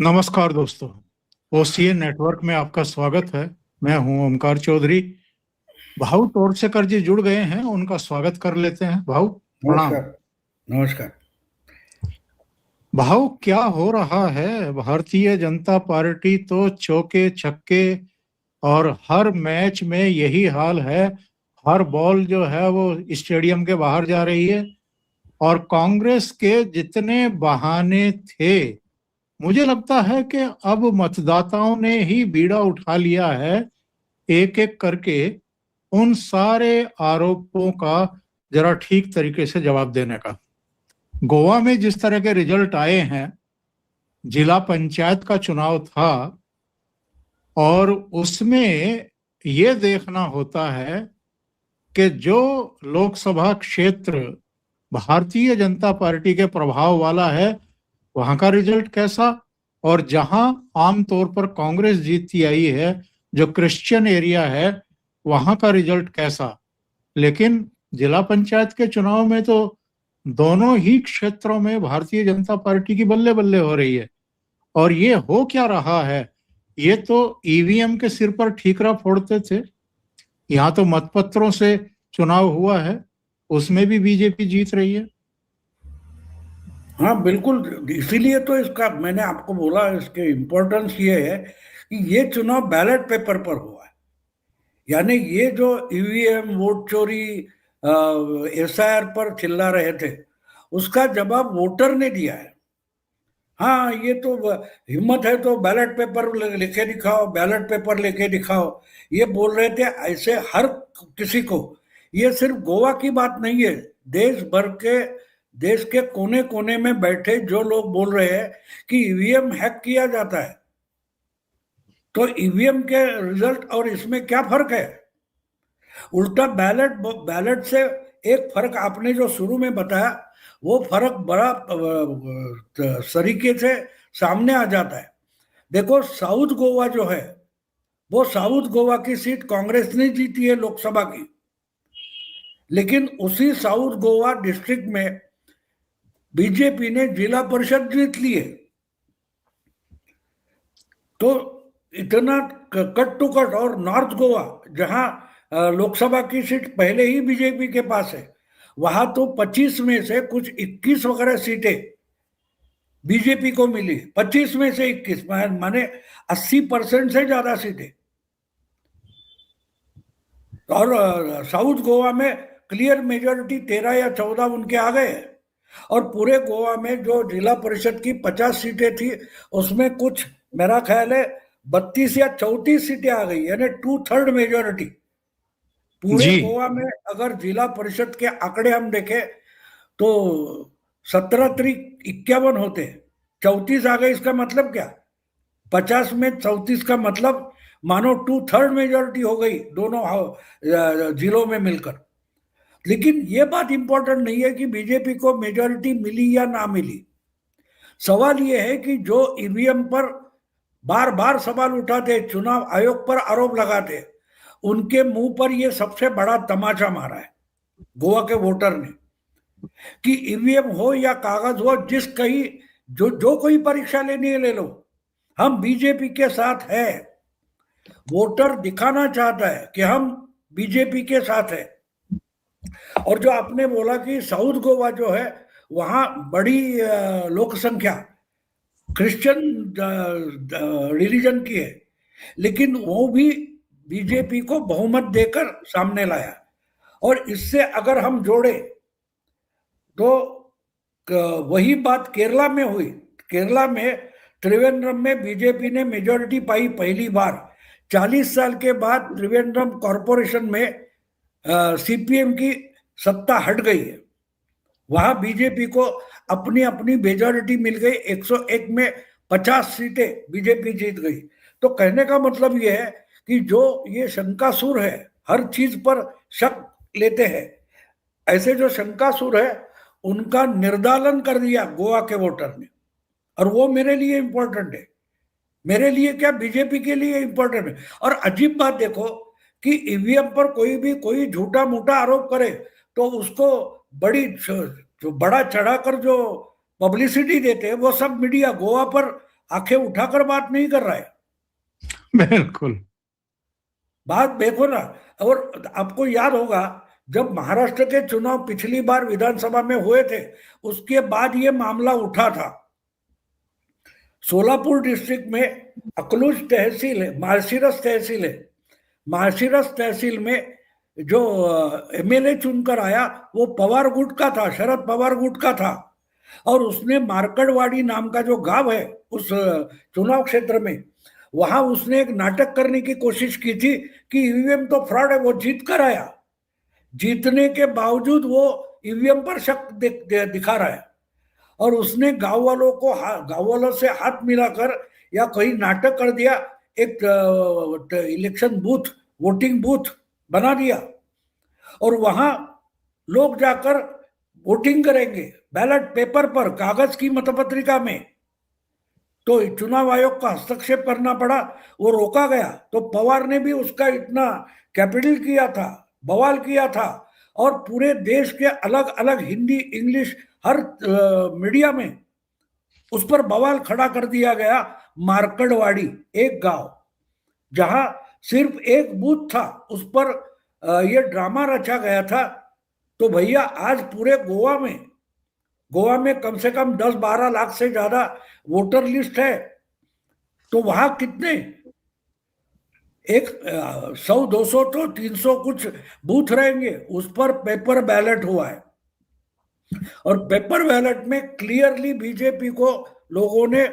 नमस्कार दोस्तों। OCA network में आपका स्वागत है। मैं हूं ओमकार चौधरी। भाऊ तोरसेकर जी जुड़ गए हैं, उनका स्वागत कर लेते हैं। भाऊ प्रणाम। नमस्कार। नमस्कार। भाऊ क्या हो रहा है? भारतीय जनता पार्टी तो चौके छक्के और हर मैच में यही हाल है। हर बॉल जो है वो स्टेडियम के बाहर जा रही है। और कांग्रेस के जितने बहाने थे, मुझे लगता है कि अब मतदाताओं ने ही बीड़ा उठा लिया है, एक एक करके उन सारे आरोपों का जरा ठीक तरीके से जवाब देने का। गोवा में जिस तरह के रिजल्ट आए हैं, जिला पंचायत का चुनाव था, और उसमें ये देखना होता है कि जो लोकसभा क्षेत्र भारतीय जनता पार्टी के प्रभाव वाला है, वहां का रिजल्ट कैसा, और जहां आमतौर पर कांग्रेस जीतती आई है, जो क्रिश्चियन एरिया है, वहां का रिजल्ट कैसा। लेकिन जिला पंचायत के चुनाव में तो दोनों ही क्षेत्रों में भारतीय जनता पार्टी की बल्ले बल्ले हो रही है। और ये हो क्या रहा है? ये तो ईवीएम के सिर पर ठीकरा फोड़ते थे। यहाँ तो मतपत्रों से चुनाव हुआ है, उसमें भी बीजेपी जीत रही है। हाँ, बिल्कुल। इसीलिए तो इसका मैंने आपको बोला, इसके इम्पोर्टेंस ये है कि ये चुनाव बैलेट पेपर पर हुआ है। यानी ये जो ईवीएम वोट चोरी एसआईआर पर चिल्ला रहे थे, उसका जवाब वोटर ने दिया है। हाँ, ये तो हिम्मत है तो बैलेट पेपर लेके दिखाओ, बैलेट पेपर लेके दिखाओ, ये बोल रहे थे। ऐसे हर किसी को, ये सिर्फ गोवा की बात नहीं है, देश भर के, देश के कोने कोने में बैठे जो लोग बोल रहे हैं कि ईवीएम हैक किया जाता है। तो ईवीएम के रिजल्ट और इसमें क्या फर्क है? उल्टा बैलेट बैलेट से एक फर्क आपने जो शुरू में बताया, वो फर्क बड़ा सरीके से सामने आ जाता है। देखो, साउथ गोवा जो है, वो साउथ गोवा की सीट कांग्रेस ने जीती है लोकसभा की, लेकिन उसी साउथ गोवा डिस्ट्रिक्ट में बीजेपी ने जिला परिषद जीत ली है। तो इतना कट टू कट। और नॉर्थ गोवा, जहां लोकसभा की सीट पहले ही बीजेपी के पास है, वहां तो 25 में से कुछ 21 वगैरह सीटें बीजेपी को मिली। 25 में से 21 माने 80% से ज्यादा सीटें। और साउथ गोवा में क्लियर मेजोरिटी 13 या 14 उनके आ गए। और पूरे गोवा में जो जिला परिषद की 50 सीटें थी, उसमें कुछ मेरा ख्याल है 32 या 34 सीटें आ गई, यानी 2/3 मेजोरिटी। पूरे जी। गोवा में अगर जिला परिषद के आंकड़े हम देखें तो 17 3 51 होते, 34 आ गए। इसका मतलब क्या? 50 में 34 का मतलब मानो 2/3 मेजोरिटी हो गई दोनों जिलों में मिलकर। लेकिन ये बात इंपॉर्टेंट नहीं है कि बीजेपी को मेजोरिटी मिली या ना मिली। सवाल ये है कि जो ईवीएम पर बार बार सवाल उठाते, चुनाव आयोग पर आरोप लगाते, उनके मुंह पर यह सबसे बड़ा तमाचा मारा है गोवा के वोटर ने। कि ईवीएम हो या कागज हो, जिस कहीं जो कोई परीक्षा लेनी है ले लो, हम बीजेपी के साथ है। वोटर दिखाना चाहता है कि हम बीजेपी के साथ है। और जो आपने बोला कि साउथ गोवा जो है, वहां बड़ी लोक संख्या क्रिश्चियन रिलीजन की है, लेकिन वो भी बीजेपी को बहुमत देकर सामने लाया। और इससे अगर हम जोड़े तो वही बात केरला में हुई। केरला में त्रिवेंद्रम में बीजेपी ने मेजोरिटी पाई पहली बार। 40 साल के बाद त्रिवेंद्रम कॉरपोरेशन में सीपीएम की सत्ता हट गई है। वहां बीजेपी को अपनी अपनी मेजोरिटी मिल गई। 101 में 50 सीटें बीजेपी जीत गई। तो कहने का मतलब यह है कि जो ये शंकासुर है, हर चीज पर शक लेते हैं, ऐसे जो शंकासुर है, उनका निर्दालन कर दिया गोवा के वोटर ने। और वो मेरे लिए इंपॉर्टेंट है। मेरे लिए क्या, बीजेपी के लिए इंपॉर्टेंट है। और अजीब बात देखो कि ईवीएम पर कोई भी कोई झूठा मूठा आरोप करे तो उसको बड़ी जो बड़ा चढ़ाकर जो पब्लिसिटी देते हैं, वो सब मीडिया गोवा पर आंखें उठाकर बात नहीं कर रहा है। बिल्कुल। बात देखो ना। और आपको याद होगा जब महाराष्ट्र के चुनाव पिछली बार विधानसभा में हुए थे, उसके बाद ये मामला उठा था। सोलापुर डिस्ट्रिक्ट में अकलूज तहसील है, मार्शिरस तहसील में जो एमएलए चुनकर आया वो पवार गुट का था, शरद पवार गुट का था। और उसने मार्कड़वाड़ी नाम का जो गांव है उस चुनाव क्षेत्र में, वहां उसने एक नाटक करने की कोशिश की थी कि ईवीएम तो फ्रॉड है, वो जीत कर आया। जीतने के बावजूद वो ईवीएम पर शक दिखा रहा है। और उसने गांव वालों से हाथ मिलाकर या कोई नाटक कर दिया, एक इलेक्शन बूथ, वोटिंग बूथ बना दिया और वहां लोग जाकर वोटिंग करेंगे बैलेट पेपर पर, कागज की मतपत्रिका में। तो चुनाव आयोग का हस्तक्षेप करना पड़ा, वो रोका गया। तो पवार ने भी उसका इतना कैपिटल किया था, बवाल किया था। और पूरे देश के अलग अलग हिंदी, इंग्लिश, हर मीडिया में उस पर बवाल खड़ा कर दिया गया। मार्कड़वाड़ी एक गांव जहां सिर्फ एक बूथ था, उस पर ये ड्रामा रचा गया था। तो भैया आज पूरे गोवा में कम से कम 10-12 लाख से ज्यादा वोटर लिस्ट है। तो वहां कितने 100-200 तो 300 कुछ बूथ रहेंगे, उस पर पेपर बैलेट हुआ है। और पेपर बैलेट में क्लियरली बीजेपी को लोगों ने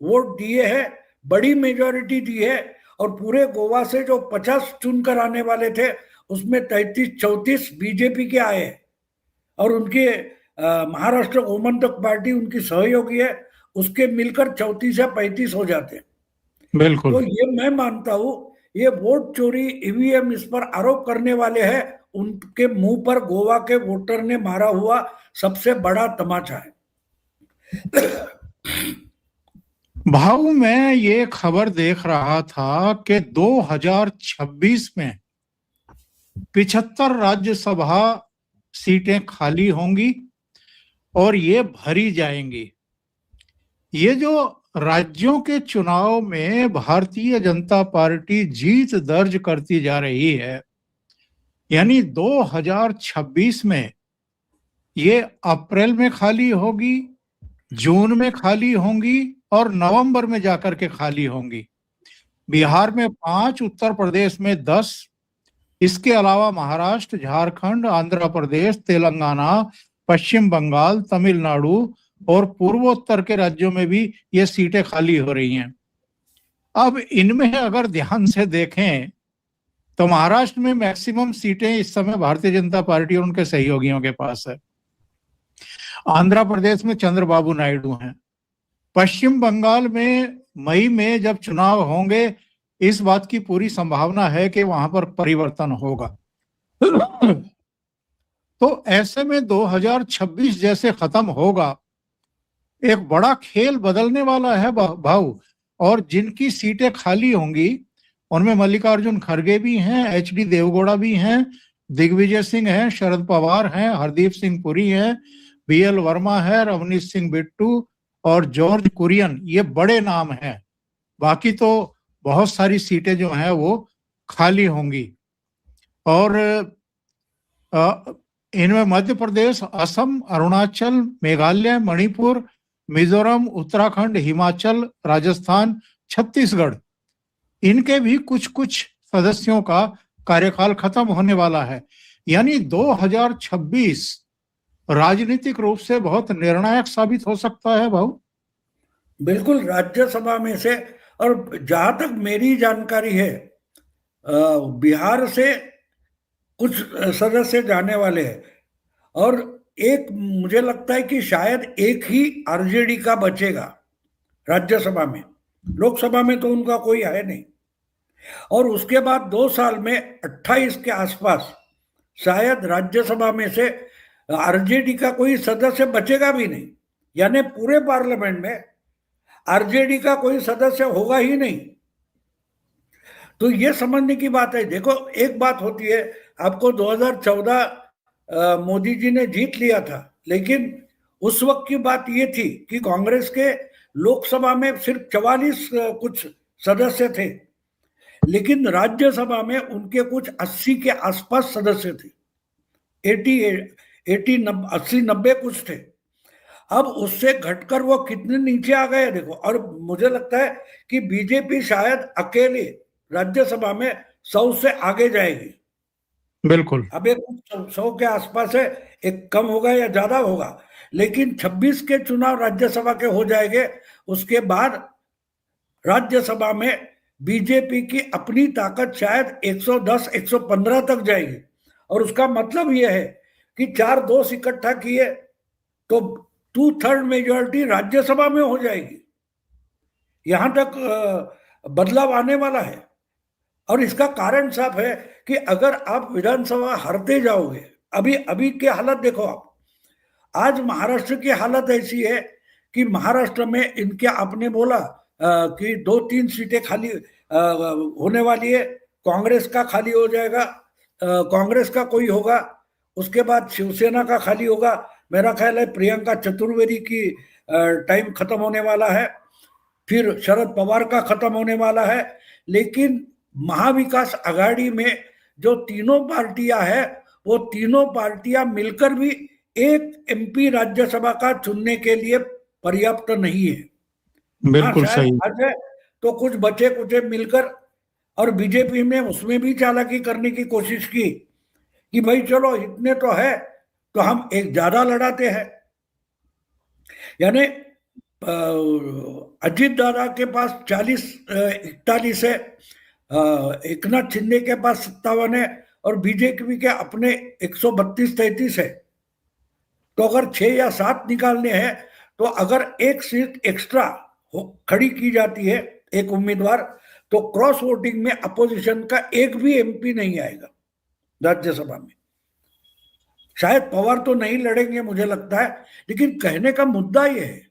वोट दिए हैं, बड़ी मेजॉरिटी दी है। और पूरे गोवा से जो 50 चुनकर आने वाले थे, उसमें 33-34 बीजेपी के आए हैं। और उनके महाराष्ट्र गोमंतक पार्टी उनकी सहयोगी है, उसके मिलकर 34 या 35 हो जाते हैं। बिल्कुल। तो ये मैं मानता हूं, ये वोट चोरी, ईवीएम इस पर आरोप करने वाले हैं, उनके मुंह पर गोवा के वोटर ने मारा हुआ सबसे बड़ा तमाचा है। भाऊ, मैं ये खबर देख रहा था कि 2026 में 75 राज्यसभा सीटें खाली होंगी और ये भरी जाएंगी। ये जो राज्यों के चुनाव में भारतीय जनता पार्टी जीत दर्ज करती जा रही है, यानी 2026 में ये अप्रैल में खाली होगी, जून में खाली होंगी और नवंबर में जाकर के खाली होंगी। बिहार में 5, उत्तर प्रदेश में 10, इसके अलावा महाराष्ट्र, झारखंड, आंध्र प्रदेश, तेलंगाना, पश्चिम बंगाल, तमिलनाडु और पूर्वोत्तर के राज्यों में भी ये सीटें खाली हो रही हैं। अब इनमें अगर ध्यान से देखें तो महाराष्ट्र में मैक्सिमम सीटें इस समय भारतीय जनता पार्टी और उनके सहयोगियों के पास है। आंध्र प्रदेश में चंद्रबाबू नायडू हैं। पश्चिम बंगाल में मई में जब चुनाव होंगे, इस बात की पूरी संभावना है कि वहां पर परिवर्तन होगा। तो ऐसे में 2026 जैसे खत्म होगा, एक बड़ा खेल बदलने वाला है भाऊ। और जिनकी सीटें खाली होंगी उनमें मल्लिकार्जुन खड़गे भी हैं, एचडी देवगौड़ा भी हैं, दिग्विजय सिंह हैं, शरद पवार हैं, हरदीप सिंह पुरी हैं, बीएल वर्मा है, रवनीश सिंह बिट्टू और जॉर्ज कुरियन, ये बड़े नाम हैं। बाकी तो बहुत सारी सीटें जो हैं वो खाली होंगी। और इनमें मध्य प्रदेश, असम, अरुणाचल, मेघालय, मणिपुर, मिजोरम, उत्तराखंड, हिमाचल, राजस्थान, छत्तीसगढ़, इनके भी कुछ कुछ सदस्यों का कार्यकाल खत्म होने वाला है। यानी 2026 राजनीतिक रूप से बहुत निर्णायक साबित हो सकता है भाऊ। बिल्कुल, राज्यसभा में से। और जहां तक मेरी जानकारी है, बिहार से कुछ सदस्य जाने वाले हैं। और एक मुझे लगता है कि शायद एक ही आरजेडी का बचेगा राज्यसभा में। लोकसभा में तो उनका कोई है नहीं। और उसके बाद 2 साल में 28 के आसपास शायद राज्यसभा में से आरजेडी का कोई सदस्य बचेगा भी नहीं। यानी पूरे पार्लियामेंट में आरजेडी का कोई सदस्य होगा ही नहीं। तो ये समझने की बात है। देखो, एक बात होती है, आपको 2014 मोदी जी ने जीत लिया था, लेकिन उस वक्त की बात ये थी कि कांग्रेस के लोकसभा में सिर्फ 44 कुछ सदस्य थे, लेकिन राज्यसभा में उनके कुछ 80 के आसपास सदस्य थे, 80-90 कुछ थे। अब उससे घटकर वो कितने नीचे आ गए देखो। और मुझे लगता है कि बीजेपी शायद अकेले राज्यसभा में 100 से आगे जाएगी। बिल्कुल। अब एक 100 के आसपास है, एक कम होगा या ज्यादा होगा, लेकिन 26 के चुनाव राज्यसभा के हो जाएंगे। उसके बाद राज्यसभा में बीजेपी की अपनी ताकत शायद 110-115 तक जाएगी। और उसका मतलब यह है कि 4 दोस्त इकट्ठा किए तो 2/3 मेजोरिटी राज्यसभा में हो जाएगी। यहां तक बदलाव आने वाला है। और इसका कारण साफ है कि अगर आप विधानसभा हारते जाओगे, अभी की हालत देखो आप, आज महाराष्ट्र की हालत ऐसी है कि महाराष्ट्र में इनके आपने बोला कि 2-3 सीटें खाली होने वाली है, कांग्रेस का खाली हो जाएगा, कांग्रेस का कोई होगा, उसके बाद शिवसेना का खाली होगा। मेरा ख्याल है प्रियंका चतुर्वेदी की टाइम खत्म होने वाला है, फिर शरद पवार का खत्म होने वाला है। लेकिन महाविकास आघाड़ी में जो तीनों पार्टियां हैं, वो तीनों पार्टियां मिलकर भी एक एमपी राज्यसभा का चुनने के लिए पर्याप्त नहीं है। बिल्कुल शायद सही। आज है तो कुछ बचे कुचे मिलकर, और बीजेपी ने उसमें भी चालाकी करने की कोशिश की कि भाई चलो इतने तो है तो हम एक ज्यादा लड़ाते हैं। यानी अजीत दादा के पास 41 है, एकनाथ शिंदे के पास 57 है, और बीजेपी के अपने 132-33 है। तो अगर 6 या 7 निकालने हैं, तो अगर एक सीट एक्स्ट्रा खड़ी की जाती है एक उम्मीदवार, तो क्रॉस वोटिंग में अपोजिशन का एक भी एमपी नहीं आएगा राज्यसभा में। शायद पवार तो नहीं लड़ेंगे मुझे लगता है, लेकिन कहने का मुद्दा यह है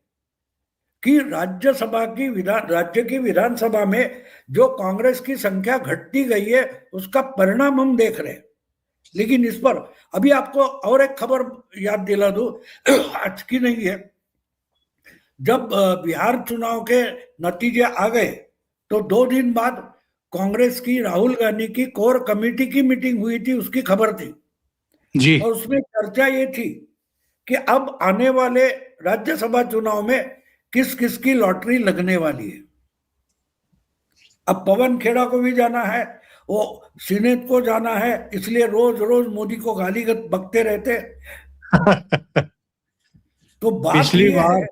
कि राज्य की विधानसभा में जो कांग्रेस की संख्या घटती गई है, उसका परिणाम हम देख रहे हैं। लेकिन इस पर अभी आपको और एक खबर याद दिला दूं, आज की नहीं है। जब बिहार चुनाव के नतीजे आ गए तो 2 दिन बाद कांग्रेस की राहुल गांधी की कोर कमेटी की मीटिंग हुई थी, उसकी खबर थी जी। और उसमें चर्चा ये थी कि अब आने वाले राज्यसभा चुनाव में किस किस की लॉटरी लगने वाली है। अब पवन खेड़ा को भी जाना है, वो सीनेट को जाना है, इसलिए रोज रोज मोदी को गाली बकते रहते। तो बात पिछली ये बार है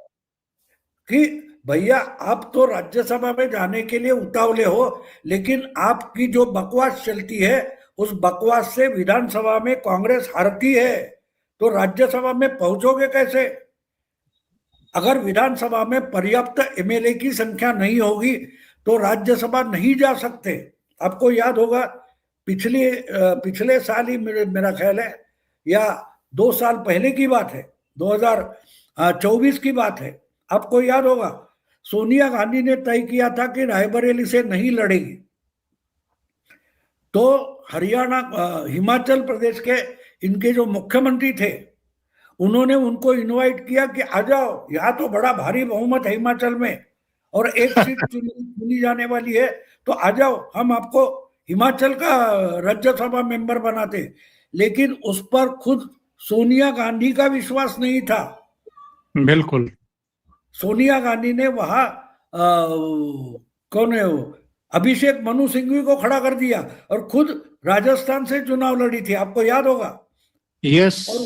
कि भैया आप तो राज्यसभा में जाने के लिए उतावले हो, लेकिन आपकी जो बकवास चलती है उस बकवास से विधानसभा में कांग्रेस हारती है, तो राज्यसभा में पहुंचोगे कैसे? अगर विधानसभा में पर्याप्त एमएलए की संख्या नहीं तो राज्यसभा नहीं जा सकते। आपको याद होगा पिछले साल ही मेरा ख्याल है, या 2 साल पहले की बात है, 2024 की बात है, आपको याद होगा सोनिया गांधी ने तय किया था कि रायबरेली से नहीं लड़ेगी। तो हरियाणा हिमाचल प्रदेश के इनके जो मुख्यमंत्री थे, उन्होंने उनको इनवाइट किया कि आ जाओ, यहाँ तो बड़ा भारी बहुमत है हिमाचल में और एक सीट चुनी जाने वाली है, तो आ जाओ, हम आपको हिमाचल का राज्यसभा मेंबर बनाते। लेकिन उस पर खुद सोनिया गांधी का विश्वास नहीं था। बिल्कुल। सोनिया गांधी ने वहां कौन है वो, अभिषेक मनु सिंघवी को खड़ा कर दिया और खुद राजस्थान से चुनाव लड़ी थी, आपको याद होगा। यस। और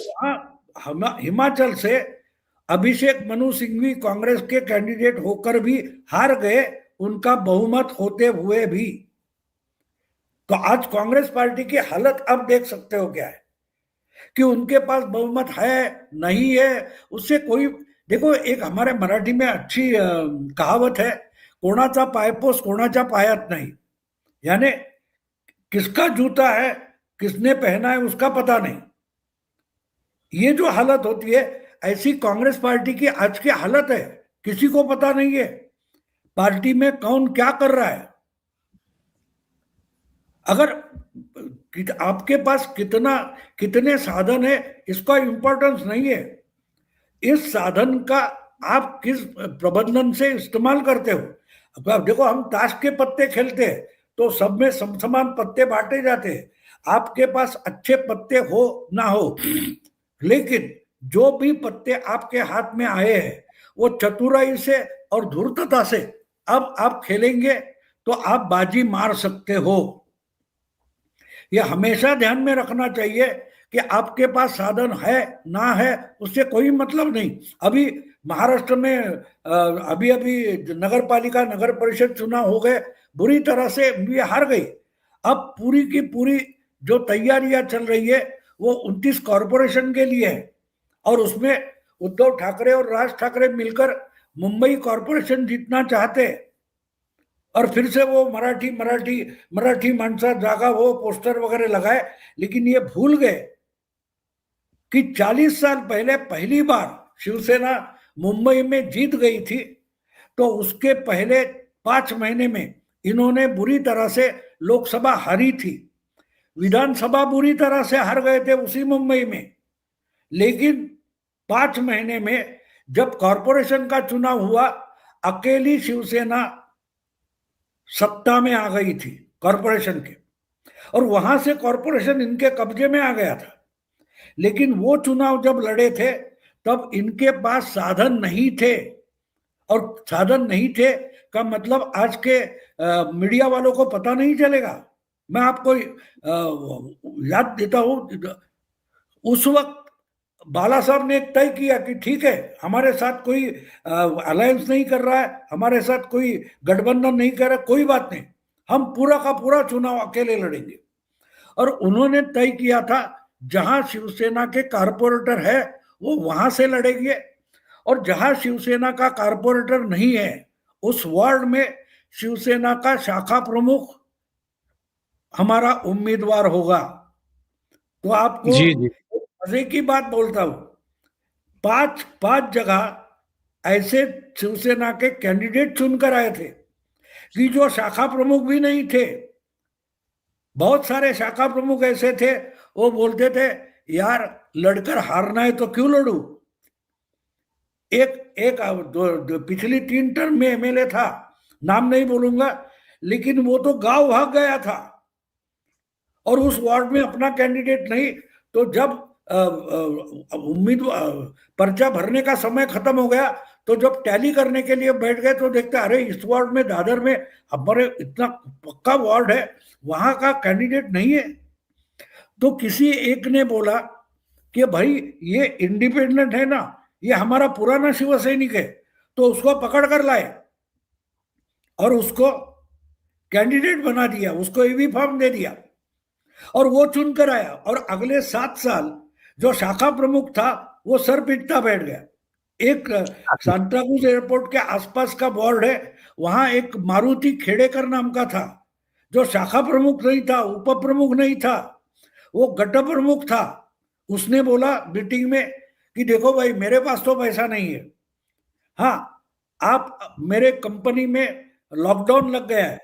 वहां हिमाचल से अभिषेक मनु सिंघवी कांग्रेस के कैंडिडेट होकर भी हार गए, उनका बहुमत होते हुए भी। तो आज कांग्रेस पार्टी की हालत अब देख सकते हो क्या है कि उनके पास बहुमत है नहीं है, उससे कोई, देखो एक हमारे मराठी में अच्छी कहावत है, कोणाचा पायपोस कोणाच्या पायात नहीं। यानी किसका जूता है, किसने पहना है, उसका पता नहीं। ये जो हालत होती है, ऐसी कांग्रेस पार्टी की आज की हालत है, किसी को पता नहीं है पार्टी में कौन क्या कर रहा है। अगर आपके पास कितने साधन है, इसका इंपॉर्टेंस नहीं है। इस साधन का आप किस प्रबंधन से इस्तेमाल करते हो। अब देखो, हम ताश के पत्ते खेलते हैं तो सब में समान पत्ते बांटे जाते हैं। आपके पास अच्छे पत्ते हो ना हो, लेकिन जो भी पत्ते आपके हाथ में आए हैं वो चतुराई से और धूर्तता से अब आप खेलेंगे तो आप बाजी मार सकते हो। यह हमेशा ध्यान में रखना चाहिए कि आपके पास साधन है ना है उससे कोई मतलब नहीं। अभी महाराष्ट्र में अभी अभी नगर पालिका नगर परिषद चुनाव हो गए, बुरी तरह से ये हार गई। अब पूरी की पूरी जो तैयारियां चल रही है वो 29 कॉरपोरेशन के लिए है, और उसमें उद्धव ठाकरे और राज ठाकरे मिलकर मुंबई कॉरपोरेशन जीतना चाहते हैं। और फिर से वो मराठी मराठी मराठी माणसा जागा वो पोस्टर वगैरह लगाए, लेकिन ये भूल गए कि 40 साल पहले पहली बार शिवसेना मुंबई में जीत गई थी, तो उसके पहले 5 महीने में इन्होंने बुरी तरह से लोकसभा हारी थी, विधानसभा बुरी तरह से हार गए थे उसी मुंबई में। लेकिन 5 महीने में जब कॉरपोरेशन का चुनाव हुआ, अकेली शिवसेना सत्ता में आ गई थी कॉरपोरेशन के, और वहां से कॉरपोरेशन इनके कब्जे में आ गया था। लेकिन वो चुनाव जब लड़े थे तब इनके पास साधन नहीं थे, और साधन नहीं थे का मतलब आज के मीडिया वालों को पता नहीं चलेगा। मैं आपको याद देता हूं, उस वक्त बाला साहब ने तय किया कि ठीक है, हमारे साथ कोई अलायंस नहीं कर रहा है, हमारे साथ कोई गठबंधन नहीं कर रहा, कोई बात नहीं, हम पूरा का पूरा चुनाव अकेले लड़ेंगे। और उन्होंने तय किया था जहां शिवसेना के कारपोरेटर है वो वहां से लड़ेंगे, और जहां शिवसेना का कारपोरेटर नहीं है उस वार्ड में शिवसेना का शाखा प्रमुख हमारा उम्मीदवार होगा। तो आपको जी जी। मजे की बात बोलता हूं, पांच जगह ऐसे शिवसेना के कैंडिडेट चुनकर आए थे कि जो शाखा प्रमुख भी नहीं थे। बहुत सारे शाखा प्रमुख ऐसे थे, वो बोलते थे यार लड़कर हारना है तो क्यों लड़ू। एक एक पिछली 3 टर्म में एमएलए था, नाम नहीं बोलूंगा, लेकिन वो तो गांव भाग गया था और उस वार्ड में अपना कैंडिडेट नहीं। तो जब उम्मीदवार पर्चा भरने का समय खत्म हो गया तो जब टैली करने के लिए बैठ गए तो देखते अरे इस वार्ड में दादर में हमारे इतना पक्का वार्ड है, वहां का कैंडिडेट नहीं है। तो किसी एक ने बोला कि भाई ये इंडिपेंडेंट है ना, ये हमारा पुराना शिव सैनिक है, तो उसको पकड़ कर लाए और उसको कैंडिडेट बना दिया, उसको ईवी फॉर्म दे दिया और वो चुनकर आया। और अगले 7 साल जो शाखा प्रमुख था वो सर पीटता बैठ गया। एक सांताक्रूज एयरपोर्ट के आसपास का वार्ड है, वहां एक मारुति खेड़ेकर नाम का था जो शाखा प्रमुख नहीं था, उप प्रमुख नहीं था, वो गट प्रमुख था। उसने बोला मीटिंग में कि देखो भाई मेरे पास तो पैसा नहीं है, हाँ आप मेरे कंपनी में लॉकडाउन लग गया है,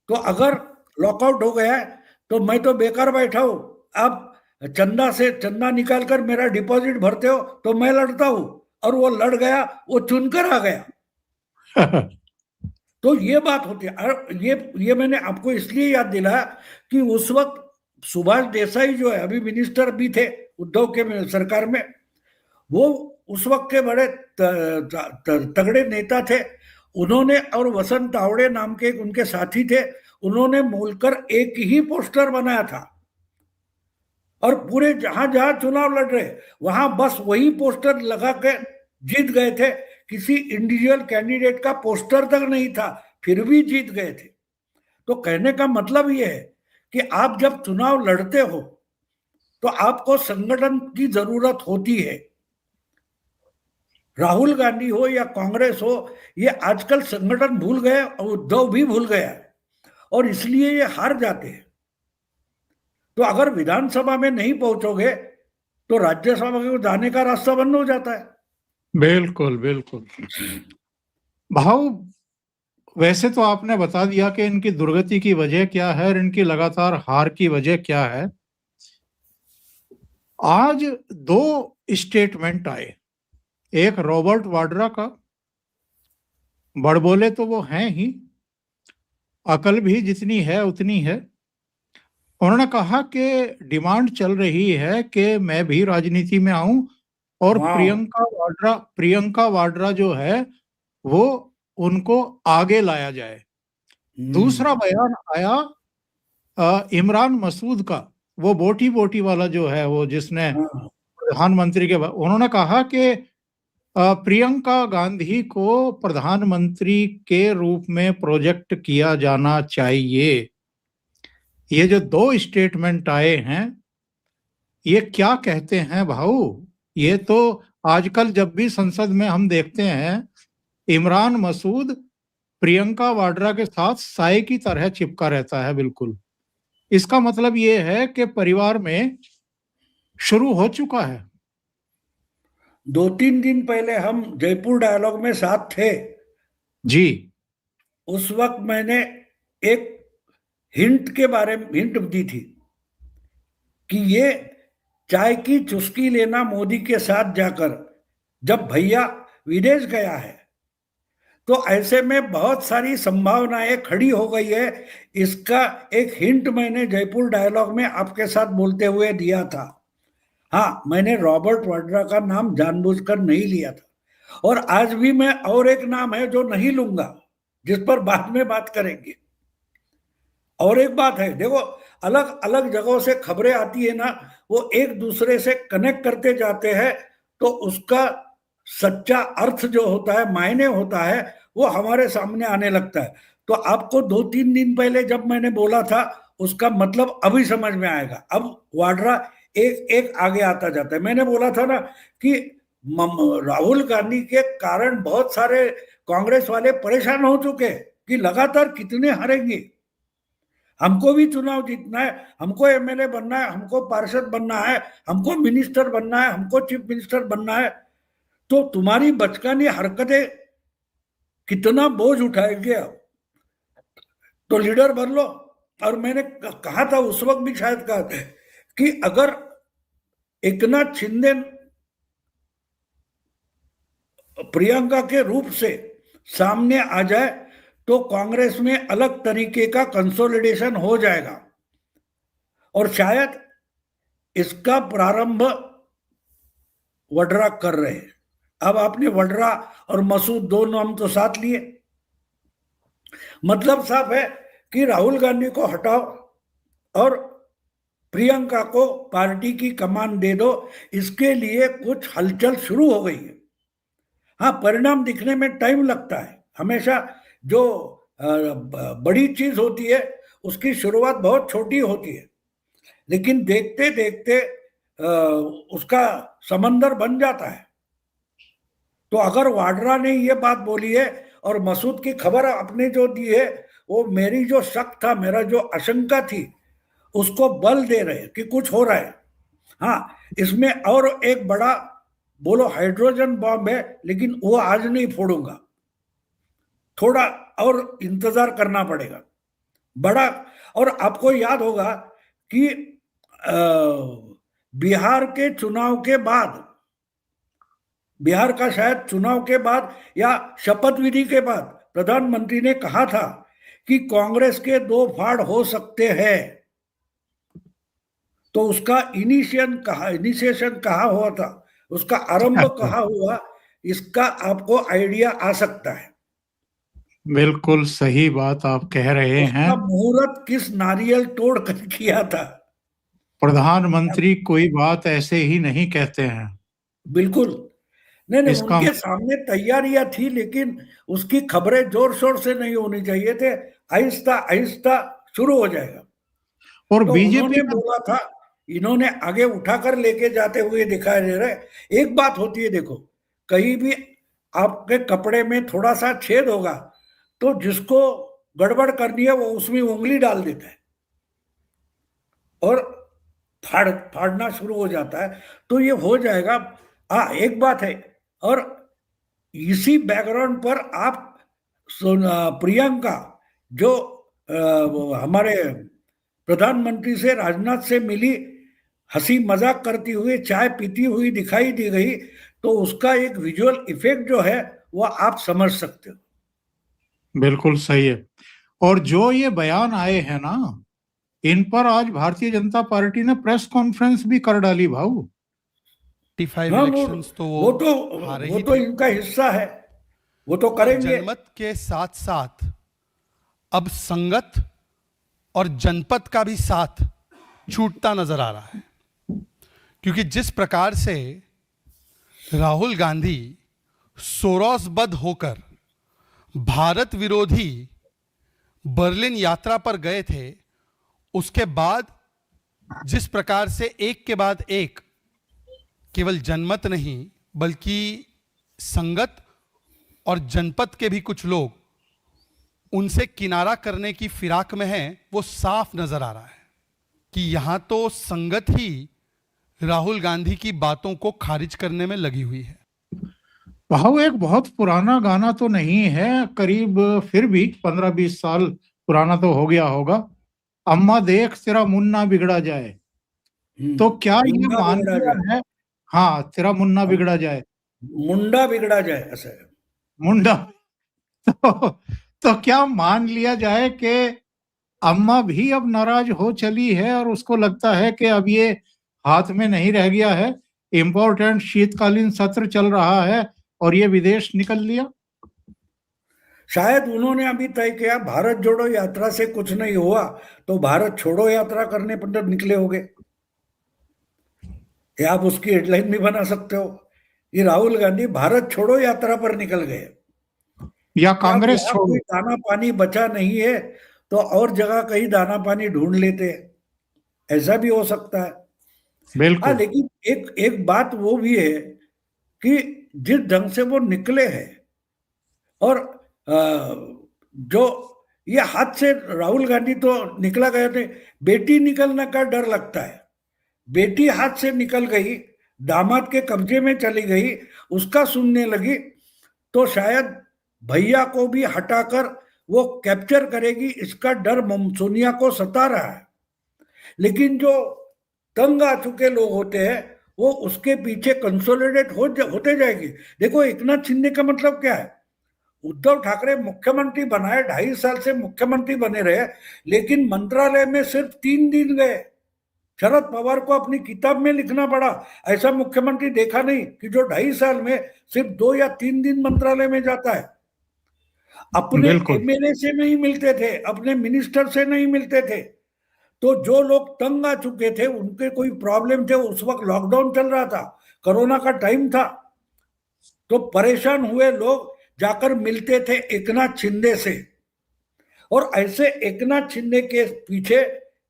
तो अगर लॉकआउट हो गया है तो मैं तो बेकार बैठा हूं, आप चंदा से चंदा निकाल कर मेरा डिपॉजिट भरते हो तो मैं लड़ता हूं। और वो लड़ गया, वो चुनकर आ गया। तो ये बात होती है। और ये मैंने आपको इसलिए याद दिलाया कि उस वक्त सुभाष देसाई जो है, अभी मिनिस्टर भी थे उद्धव के सरकार में, वो उस वक्त के बड़े तगड़े नेता थे। उन्होंने और वसंत तावड़े नाम के उनके साथी थे, उन्होंने मिलकर एक ही पोस्टर बनाया था और पूरे जहां जहां चुनाव लड़ रहे वहां बस वही पोस्टर लगा के जीत गए थे। किसी इंडिविजुअल कैंडिडेट का पोस्टर तक नहीं था, फिर भी जीत गए थे। तो कहने का मतलब ये है कि आप जब चुनाव लड़ते हो तो आपको संगठन की जरूरत होती है। राहुल गांधी हो या कांग्रेस हो, ये आजकल संगठन भूल गए और उद्धव भी भूल गया और इसलिए ये हार जाते हैं। तो अगर विधानसभा में नहीं पहुंचोगे तो राज्यसभा को जाने का रास्ता बंद हो जाता है। बिल्कुल बिल्कुल भाव, वैसे तो आपने बता दिया कि इनकी दुर्गति की वजह क्या है और इनकी लगातार हार की वजह क्या है। आज 2 स्टेटमेंट आए एक रॉबर्ट वाड्रा का, बड़बोले तो वो हैं ही, अकल भी जितनी है उतनी है। उन्होंने कहा कि डिमांड चल रही है कि मैं भी राजनीति में आऊं और वाह। प्रियंका वाड्रा जो है वो उनको आगे लाया जाए। दूसरा हम्म। बयान आया इमरान मसूद का, वो बोटी बोटी वाला जो है, वो जिसने हाँ। प्रधानमंत्री के बाद उन्होंने कहा कि प्रियंका गांधी को प्रधानमंत्री के रूप में प्रोजेक्ट किया जाना चाहिए। ये जो दो स्टेटमेंट आए हैं, ये क्या कहते हैं भाऊ? ये तो आजकल जब भी संसद में हम देखते हैं, इमरान मसूद प्रियंका वाड्रा के साथ साए की तरह चिपका रहता है बिल्कुल। इसका मतलब ये है कि परिवार में शुरू हो चुका है। 2-3 दिन पहले हम जयपुर डायलॉग में साथ थे। जी। उस वक्त मैंने एक हिंट के बारे में हिंट दी थी कि ये चाय की चुस्की लेना मोदी के साथ जाकर, जब भैया विदेश गया है तो ऐसे में बहुत सारी संभावनाएं खड़ी हो गई है। इसका एक हिंट मैंने जयपुर डायलॉग में आपके साथ बोलते हुए दिया था। हाँ, मैंने रॉबर्ट वाड्रा का नाम जानबूझकर नहीं लिया था, और आज भी मैं और एक नाम है जो नहीं लूंगा, जिस पर बाद में बात करेंगे। और एक बात है, देखो, अलग अलग जगहों से खबरें आती है ना, वो एक दूसरे से कनेक्ट करते जाते हैं, तो उसका सच्चा अर्थ जो होता है, मायने होता है, वो हमारे सामने आने लगता है। तो आपको 2-3 दिन पहले जब मैंने बोला था, उसका मतलब अभी समझ में आएगा। अब वाड्रा एक एक आगे आता जाता है। मैंने बोला था ना कि राहुल गांधी के कारण बहुत सारे कांग्रेस वाले परेशान हो चुके कि लगातार कितने हारेंगे, हमको भी चुनाव जीतना है, हमको एमएलए बनना है, हमको पार्षद बनना है, हमको मिनिस्टर बनना है, हमको चीफ मिनिस्टर बनना है। तो तुम्हारी बचकानी हरकतें कितना बोझ उठाएंगे अब, तो लीडर बन लो। और मैंने कहा था उस वक्त भी, शायद कहा था कि अगर एकनाथ शिंदे प्रियंका के रूप से सामने आ जाए तो कांग्रेस में अलग तरीके का कंसोलिडेशन हो जाएगा, और शायद इसका प्रारंभ वड्रा कर रहे हैं। अब आपने वड्रा और मसूद दो नाम तो साथ लिए, मतलब साफ है कि राहुल गांधी को हटाओ और प्रियंका को पार्टी की कमान दे दो। इसके लिए कुछ हलचल शुरू हो गई है। हाँ, परिणाम दिखने में टाइम लगता है हमेशा। जो बड़ी चीज होती है उसकी शुरुआत बहुत छोटी होती है, लेकिन देखते देखते उसका समंदर बन जाता है। तो अगर वाड्रा ने ये बात बोली है और मसूद की खबर आपने जो दी है, वो मेरी जो शक था, मेरा जो आशंका थी, उसको बल दे रहे कि कुछ हो रहा है। हाँ, इसमें और एक बड़ा बोलो हाइड्रोजन बॉम्ब है, लेकिन वो आज नहीं फोड़ूंगा, थोड़ा और इंतजार करना पड़ेगा बड़ा। और आपको याद होगा कि बिहार के चुनाव के बाद, बिहार का शायद चुनाव के बाद या शपथ विधि के बाद, प्रधानमंत्री ने कहा था कि कांग्रेस के दो फाड़ हो सकते हैं। तो उसका इनिशिएशन कहा हुआ था, उसका आरंभ कहा हुआ, इसका आपको आइडिया आ सकता है। बिल्कुल सही बात आप कह रहे हैं। उसका मुहूर्त किस नारियल तोड़ कर किया था। प्रधानमंत्री कोई बात ऐसे ही नहीं कहते हैं। बिल्कुल नहीं नहीं, इसका उनके सामने तैयारियां थी, लेकिन उसकी खबरें जोर शोर से नहीं होनी चाहिए थे, आहिस्ता आहिस्ता शुरू हो जाएगा। और तो बीजेपी उन्होंने का बोला था, इन्होंने आगे उठाकर लेके जाते हुए दिखाई दे रहे। एक बात होती है, देखो, कहीं भी आपके कपड़े में थोड़ा सा छेद होगा तो जिसको गड़बड़ करनी है वो उसमें उंगली डाल देता है और फाड़ना शुरू हो जाता है। तो ये हो जाएगा। हाँ, एक बात है, और इसी बैकग्राउंड पर आप प्रियंका जो हमारे प्रधानमंत्री से, राजनाथ से मिली, हंसी मजाक करती हुई, चाय पीती हुई दिखाई दी गई, तो उसका एक विजुअल इफेक्ट जो है वो आप समझ सकते हो। बिल्कुल सही है। और जो ये बयान आए हैं ना, इन पर आज भारतीय जनता पार्टी ने प्रेस कॉन्फ्रेंस भी कर डाली भाऊ। 85 हाँ, इलेक्शंस तो वो तो हारे वो ही तो थे। इनका हिस्सा है, वो तो और करेंगे। जनमत के साथ साथ अब संगत और जनपद का भी साथ छूटता नजर आ रहा है, क्योंकि जिस प्रकार से राहुल गांधी सोरोसबद्ध होकर भारत विरोधी बर्लिन यात्रा पर गए थे, उसके बाद जिस प्रकार से एक के बाद एक केवल जनमत नहीं बल्कि संगत और जनपद के भी कुछ लोग उनसे किनारा करने की फिराक में हैं, वो साफ नजर आ रहा है कि यहां तो संगत ही राहुल गांधी की बातों को खारिज करने में लगी हुई है। भाऊ एक बहुत पुराना गाना तो नहीं है, करीब फिर भी 15-20 साल पुराना तो हो गया होगा। अम्मा देख तेरा मुन्ना बिगड़ा जाए। तो क्या ये मुंडा मान बिगड़ा लिया जाए, है? हाँ, तेरा मुन्ना बिगड़ा जाए, मुंडा बिगड़ा जाए, ऐसा है। मुंडा। तो, तो क्या मान लिया जाए कि अम्मा भी अब नाराज हो चली है और उसको लगता है कि अब ये हाथ में नहीं रह गया है, इम्पोर्टेंट शीतकालीन सत्र चल रहा है और ये विदेश निकल लिया? शायद उन्होंने अभी तय किया भारत जोड़ो यात्रा से कुछ नहीं हुआ तो भारत छोड़ो यात्रा करने पर निकले होंगे। ये आप उसकी हेडलाइन भी बना सकते हो, ये राहुल गांधी भारत छोड़ो यात्रा पर निकल गए, या क्या कांग्रेस वहां छोड़ो। कोई दाना पानी बचा नहीं है तो और जगह कहीं दाना पानी ढूंढ लेते हैं, ऐसा भी हो सकता है। हाँ, बिल्कुल लेकिन एक एक बात वो भी है कि जिस ढंग से वो निकले हैं और जो ये हाथ से राहुल गांधी तो निकला गया थे, बेटी निकलने का डर लगता है। बेटी हाथ से निकल गई, दामाद के कब्जे में चली गई, उसका सुनने लगी तो शायद भैया को भी हटाकर वो कैप्चर करेगी, इसका डर सोनिया को सता रहा है। लेकिन जो तंग आ चुके लोग होते हैं वो उसके पीछे कंसोलिडेट होते जाएगी। देखो, एकनाथ शिंदे का मतलब क्या है? उद्धव ठाकरे मुख्यमंत्री बनाए, 2.5 साल से मुख्यमंत्री बने रहे, लेकिन मंत्रालय में सिर्फ 3 दिन गए। शरद पवार को अपनी किताब में लिखना पड़ा, ऐसा मुख्यमंत्री देखा नहीं कि जो 2.5 साल में सिर्फ 2 या 3 दिन मंत्रालय में जाता है। अपने बिल्कुल एमएलए से नहीं मिलते थे, अपने मिनिस्टर से नहीं मिलते थे। तो जो लोग तंग आ चुके थे, उनके कोई प्रॉब्लम थे, उस वक्त लॉकडाउन चल रहा था, कोरोना का टाइम था, तो परेशान हुए लोग जाकर मिलते थे एकनाथ शिंदे से। और ऐसे एकनाथ शिंदे के पीछे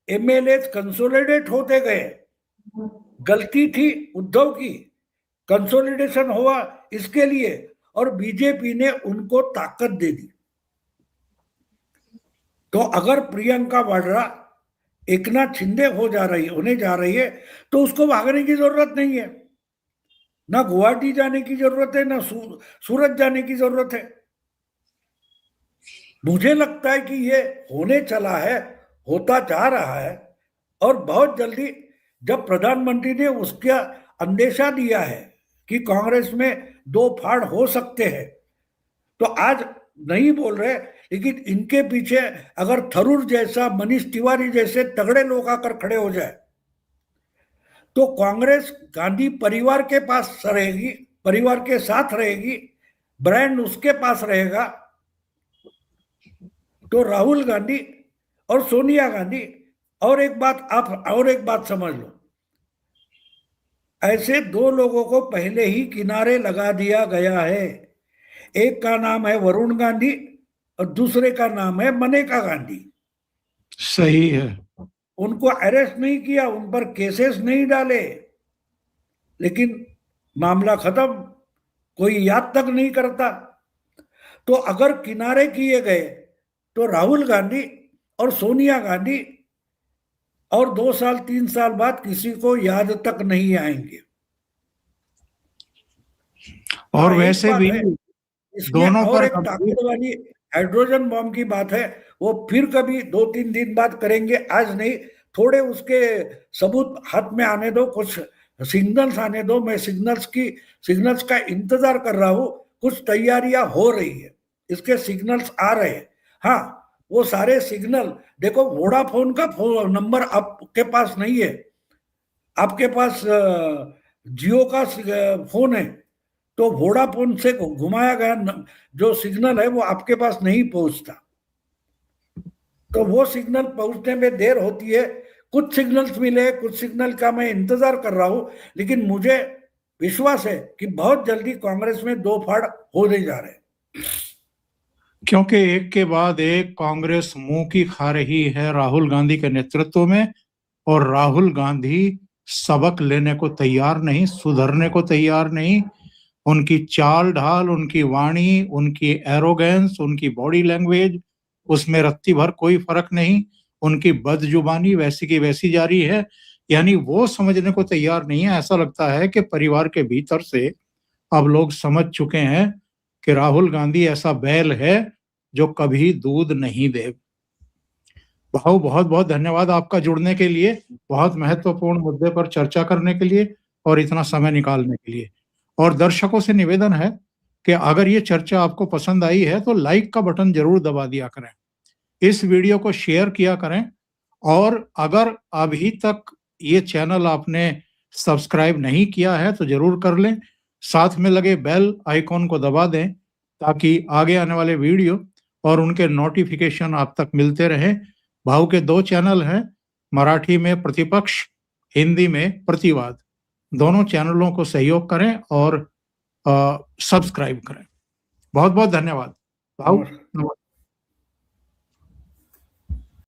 एमएलए कंसोलिडेट होते गए। गलती थी उद्धव की, कंसोलिडेशन हुआ इसके लिए, और बीजेपी ने उनको ताकत दे दी। तो अगर प्रियंका वाड्रा एकनाथ शिंदे होने जा रही है तो उसको भागने की जरूरत नहीं है, ना गुवाहाटी जाने की जरूरत है, ना सूरत जाने की जरूरत है। मुझे लगता है कि ये होने चला है, होता जा रहा है, और बहुत जल्दी जब प्रधानमंत्री ने उसका अंदेशा दिया है कि कांग्रेस में 2 फाड़ हो सकते हैं, तो आज नहीं बोल रहे, लेकिन इनके पीछे अगर थरूर जैसा, मनीष तिवारी जैसे तगड़े लोग आकर खड़े हो जाए तो कांग्रेस गांधी परिवार के पास रहेगी, परिवार के साथ रहेगी, ब्रांड उसके पास रहेगा। तो राहुल गांधी और सोनिया गांधी, और एक बात समझ लो, ऐसे 2 लोगों को पहले ही किनारे लगा दिया गया है। एक का नाम है वरुण गांधी और दूसरे का नाम है मनेका गांधी। सही है। उनको अरेस्ट नहीं किया, उन पर केसेस नहीं डाले, लेकिन मामला खत्म, कोई याद तक नहीं करता। तो अगर किनारे किए गए तो राहुल गांधी और सोनिया गांधी और 2 साल 3 साल बाद किसी को याद तक नहीं आएंगे। और एक वैसे बात भी है, इसमें दोनों और पर एक ताकत वाली हाइड्रोजन बम की बात है, वो फिर कभी 2-3 दिन बाद करेंगे, आज नहीं। थोड़े उसके सबूत हाथ में आने दो, कुछ सिग्नल्स आने दो, मैं सिग्नल्स का इंतजार कर रहा हूं। कुछ तैयारियां हो रही है, इसके सिग्नल्स आ रहे हैं। हाँ, वो सारे सिग्नल देखो, वोडाफोन का फोन नंबर आपके पास नहीं है, आपके पास जियो का फोन है, तो वोडाफोन से घुमाया गया जो सिग्नल है वो आपके पास नहीं पहुंचता, तो वो सिग्नल पहुंचने में देर होती है। कुछ सिग्नल्स मिले, कुछ सिग्नल का मैं इंतजार कर रहा हूं, लेकिन मुझे विश्वास है कि बहुत जल्दी कांग्रेस में दो फाड़ होने जा रहे हैं। क्योंकि एक के बाद एक कांग्रेस मुंह की खा रही है राहुल गांधी के नेतृत्व में, और राहुल गांधी सबक लेने को तैयार नहीं, सुधरने को तैयार नहीं। उनकी चाल ढाल, उनकी वाणी, उनकी एरोगेंस, उनकी बॉडी लैंग्वेज, उसमें रत्ती भर कोई फर्क नहीं। उनकी बदजुबानी वैसी की वैसी जारी है, यानी वो समझने को तैयार नहीं है। ऐसा लगता है कि परिवार के भीतर से अब लोग समझ चुके हैं कि राहुल गांधी ऐसा बैल है जो कभी दूध नहीं दे। भाऊ, बहुत बहुत धन्यवाद आपका जुड़ने के लिए, बहुत महत्वपूर्ण मुद्दे पर चर्चा करने के लिए और इतना समय निकालने के लिए। और दर्शकों से निवेदन है कि अगर ये चर्चा आपको पसंद आई है तो लाइक का बटन जरूर दबा दिया करें, इस वीडियो को शेयर किया करें, और अगर अभी तक ये चैनल आपने सब्सक्राइब नहीं किया है तो जरूर कर लें। साथ में लगे बेल आइकॉन को दबा दें ताकि आगे आने वाले वीडियो और उनके नोटिफिकेशन आप तक मिलते रहें। भाऊ के 2 चैनल हैं, मराठी में प्रतिपक्ष, हिंदी में प्रतिवाद। दोनों चैनलों को सहयोग करें और सब्सक्राइब करें। बहुत बहुत धन्यवाद भाऊ।